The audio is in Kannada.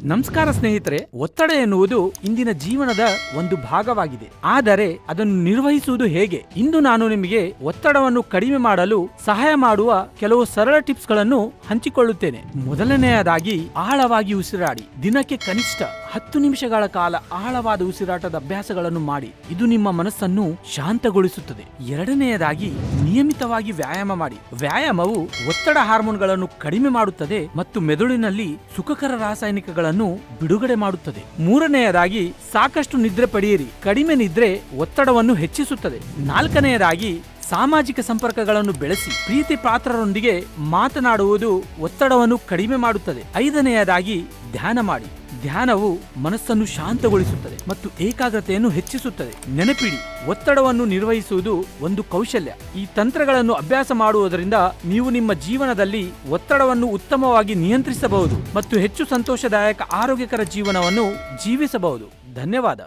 ನಮಸ್ಕಾರ ಸ್ನೇಹಿತರೆ. ಒತ್ತಡ ಎನ್ನುವುದು ಇಂದಿನ ಜೀವನದ ಒಂದು ಭಾಗವಾಗಿದೆ. ಆದರೆ ಅದನ್ನು ನಿರ್ವಹಿಸುವುದು ಹೇಗೆ? ಇಂದು ನಾನು ನಿಮಗೆ ಒತ್ತಡವನ್ನು ಕಡಿಮೆ ಮಾಡಲು ಸಹಾಯ ಮಾಡುವ ಕೆಲವು ಸರಳ ಟಿಪ್ಸ್ ಗಳನ್ನು ಹಂಚಿಕೊಳ್ಳುತ್ತೇನೆ. ಮೊದಲನೆಯದಾಗಿ ಆಳವಾಗಿ ಉಸಿರಾಡಿ. ದಿನಕ್ಕೆ ಕನಿಷ್ಠ 10 ನಿಮಿಷಗಳ ಕಾಲ ಆಳವಾದ ಉಸಿರಾಟದ ಅಭ್ಯಾಸಗಳನ್ನು ಮಾಡಿ. ಇದು ನಿಮ್ಮ ಮನಸ್ಸನ್ನು ಶಾಂತಗೊಳಿಸುತ್ತದೆ. ಎರಡನೆಯದಾಗಿ ನಿಯಮಿತವಾಗಿ ವ್ಯಾಯಾಮ ಮಾಡಿ. ವ್ಯಾಯಾಮವು ಒತ್ತಡ ಹಾರ್ಮೋನ್ಗಳನ್ನು ಕಡಿಮೆ ಮಾಡುತ್ತದೆ ಮತ್ತು ಮೆದುಳಿನಲ್ಲಿ ಸುಖಕರ ರಾಸಾಯನಿಕಗಳನ್ನು ಬಿಡುಗಡೆ ಮಾಡುತ್ತದೆ. ಮೂರನೆಯದಾಗಿ ಸಾಕಷ್ಟು ನಿದ್ರೆ ಪಡೆಯಿರಿ. ಕಡಿಮೆ ನಿದ್ರೆ ಒತ್ತಡವನ್ನು ಹೆಚ್ಚಿಸುತ್ತದೆ. ನಾಲ್ಕನೆಯದಾಗಿ ಸಾಮಾಜಿಕ ಸಂಪರ್ಕಗಳನ್ನು ಬೆಳೆಸಿ. ಪ್ರೀತಿ ಪಾತ್ರರೊಂದಿಗೆ ಮಾತನಾಡುವುದು ಒತ್ತಡವನ್ನು ಕಡಿಮೆ ಮಾಡುತ್ತದೆ. ಐದನೆಯದಾಗಿ ಧ್ಯಾನ ಮಾಡಿ. ಧ್ಯಾನವು ಮನಸ್ಸನ್ನು ಶಾಂತಗೊಳಿಸುತ್ತದೆ ಮತ್ತು ಏಕಾಗ್ರತೆಯನ್ನು ಹೆಚ್ಚಿಸುತ್ತದೆ. ನೆನಪಿಡಿ, ಒತ್ತಡವನ್ನು ನಿರ್ವಹಿಸುವುದು ಒಂದು ಕೌಶಲ್ಯ. ಈ ತಂತ್ರಗಳನ್ನು ಅಭ್ಯಾಸ ಮಾಡುವುದರಿಂದ ನೀವು ನಿಮ್ಮ ಜೀವನದಲ್ಲಿ ಒತ್ತಡವನ್ನು ಉತ್ತಮವಾಗಿ ನಿಯಂತ್ರಿಸಬಹುದು ಮತ್ತು ಹೆಚ್ಚು ಸಂತೋಷದಾಯಕ ಆರೋಗ್ಯಕರ ಜೀವನವನ್ನು ಜೀವಿಸಬಹುದು. ಧನ್ಯವಾದ.